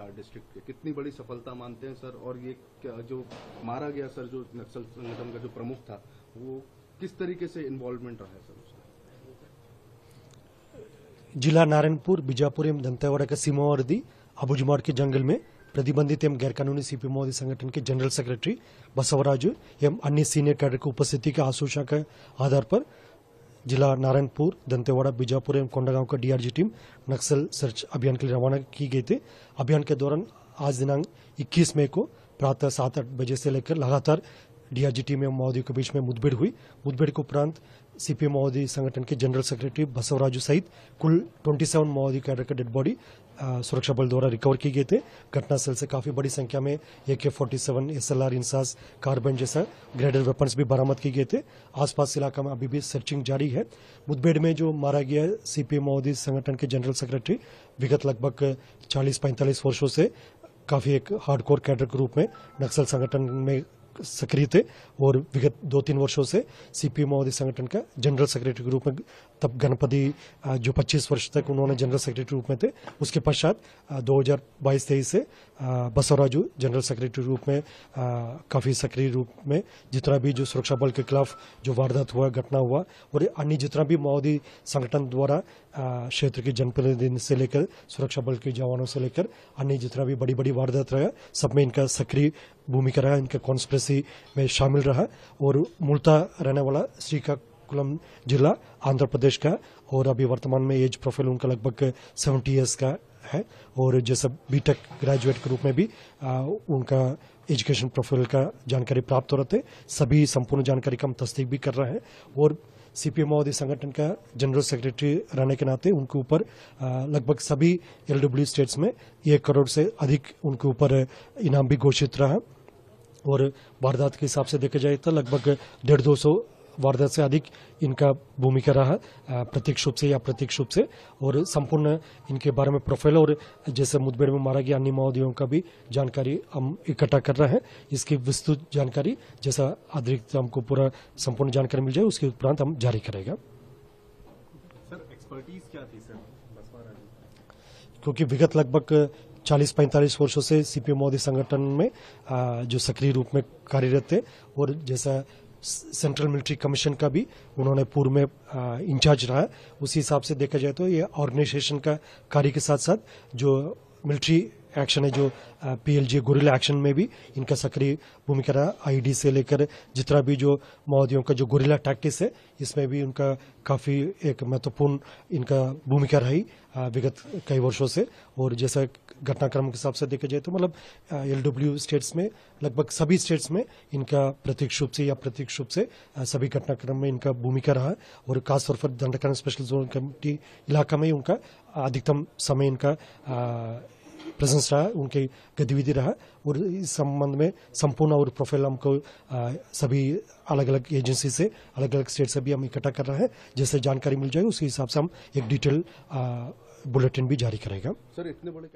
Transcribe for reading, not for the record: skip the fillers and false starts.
चार डिस्ट्रिक्ट के, कितनी बड़ी सफलता मानते हैं सर? और ये जो मारा गया सर, जो नक्सल संगठन का जो प्रमुख था, वो किस तरीके से इन्वॉल्वमेंट रहा है सर उसका? जिला नारायणपुर, बीजापुर एवं दंतेवाड़ा के सीमावर्ती अबुजुमाड़ के जंगल में प्रतिबंधित एवं गैरकानूनी सीपी माओवादी संगठन के जनरल सेक्रेटरी बसवराजू एवं अन्य सीनियर कैडर की उपस्थिति के आशंका के आधार पर जिला नारायणपुर, दंतेवाड़ा, बीजापुर एवं कोंडागांव का डीआरजी टीम नक्सल सर्च अभियान के लिए रवाना की गई थी। अभियान के दौरान आज दिनांक 21 मई को प्रातः 7-8 बजे से लेकर लगातार डीआरजी टीम एवं माओवादियों के बीच में मुठभेड़ हुई। मुठभेड़ के उपरांत सीपीएम माओवादी संगठन के जनरल सेक्रेटरी बसवराजू सहित कुल 27 माओवादी कैडर का डेड बॉडी सुरक्षा बल द्वारा रिकवर किए गए थे। घटनास्थल से काफी बड़ी संख्या में AK-47, SLR, इंसास, कार्बाइन जैसा ग्रेडेड वेपन्स भी बरामद किए गए थे। आसपास इलाका में अभी भी सर्चिंग जारी है। मुठभेड़ में जो मारा गया सीपीएम माओवादी संगठन के जनरल सेक्रेटरी विगत लगभग 40-45 वर्षों से काफी एक हार्डकोर कैडर के रूप में नक्सल संगठन में सक्रिय थे और विगत 2-3 वर्षों से सीपीएम माओवादी संगठन का जनरल सेक्रेटरी के रूप में तब गणपति जो 25 वर्ष तक उन्होंने जनरल सेक्रेटरी रूप में थे। उसके पश्चात 2022-23 से बसवराजू जनरल सेक्रेटरी रूप में काफी सक्रिय रूप में जितना भी जो सुरक्षा बल के खिलाफ जो वारदात हुआ, घटना हुआ और अन्य जितना भी माओवादी संगठन द्वारा क्षेत्र के जनप्रतिनिधि से लेकर सुरक्षा बल के जवानों से लेकर अन्य जितना भी बड़ी बड़ी वारदात रहा, सब में इनका सक्रिय भूमिका रहा, इनका कॉन्स्पिरेसी में शामिल रहा और मूलतः रहने वाला श्रीकाकुलम जिला आंध्र प्रदेश का और अभी वर्तमान में एज प्रोफाइल उनका लगभग 70 ईयर्स का है और जैसा बीटेक ग्रेजुएट के रूप में भी उनका एजुकेशन प्रोफाइल का जानकारी प्राप्त हो रहे थे। सभी संपूर्ण जानकारी का हम तस्दीक भी कर रहे हैं और सीपीएम माओवादी संगठन का जनरल सेक्रेटरी रहने के नाते उनके ऊपर लगभग सभी LW स्टेट्स में 1 करोड़ से अधिक उनके ऊपर इनाम भी घोषित रहा और वारदात के हिसाब से देखा जाए तो लगभग 150-200 वारदात से अधिक इनका भूमिका रहा प्रत्यक्ष रूप से या अप्रत्यक्ष रूप से और संपूर्ण इनके बारे में प्रोफाइल और जैसे मुठभेड़ में मारा गया अन्य माओवादियों का भी जानकारी हम इकट्ठा कर रहे हैं। इसकी विस्तृत जानकारी जैसा अतिरिक्त हमको पूरा संपूर्ण जानकारी मिल जाए उसके उपरांत हम जारी करेगा। सर एक्सपर्टीज क्या थी सर बसवराजू? क्योंकि विगत लगभग 40-45 वर्षों से सीपीएम माओवादी संगठन में जो सक्रिय रूप में कार्यरत थे और जैसा सेंट्रल मिलिट्री कमीशन का भी उन्होंने पूर्व में इंचार्ज रहा। उसी हिसाब से देखा जाए तो ये ऑर्गेनाइजेशन का कार्य के साथ साथ जो मिलिट्री एक्शन है, जो PLG गोरिल्ला एक्शन में भी इनका सक्रिय भूमिका रहा। IED से लेकर जितना भी जो माओवादियों का जो गोरिल्ला टैक्टिक्स है इसमें भी उनका काफी एक महत्वपूर्ण इनका भूमिका रही विगत कई वर्षों से और जैसा घटनाक्रम के हिसाब से देखा जाए तो मतलब LW स्टेट्स में लगभग सभी स्टेट्स में इनका प्रत्यक्ष रूप से या अप्रत्यक्ष रूप से सभी घटनाक्रम में इनका भूमिका रहा और खासतौर पर दंडकारण स्पेशल जोन कमेटी इलाका में उनका अधिकतम समय इनका प्रेजेंस रहा, उनकी गतिविधि रहा और इस संबंध में संपूर्ण और प्रोफाइल हमको सभी अलग अलग एजेंसी से अलग अलग स्टेट से भी हम इकट्ठा कर रहे हैं। जैसे जानकारी मिल जाएगी उसी हिसाब से हम एक डिटेल बुलेटिन भी जारी करेगा। सर इतने बड़े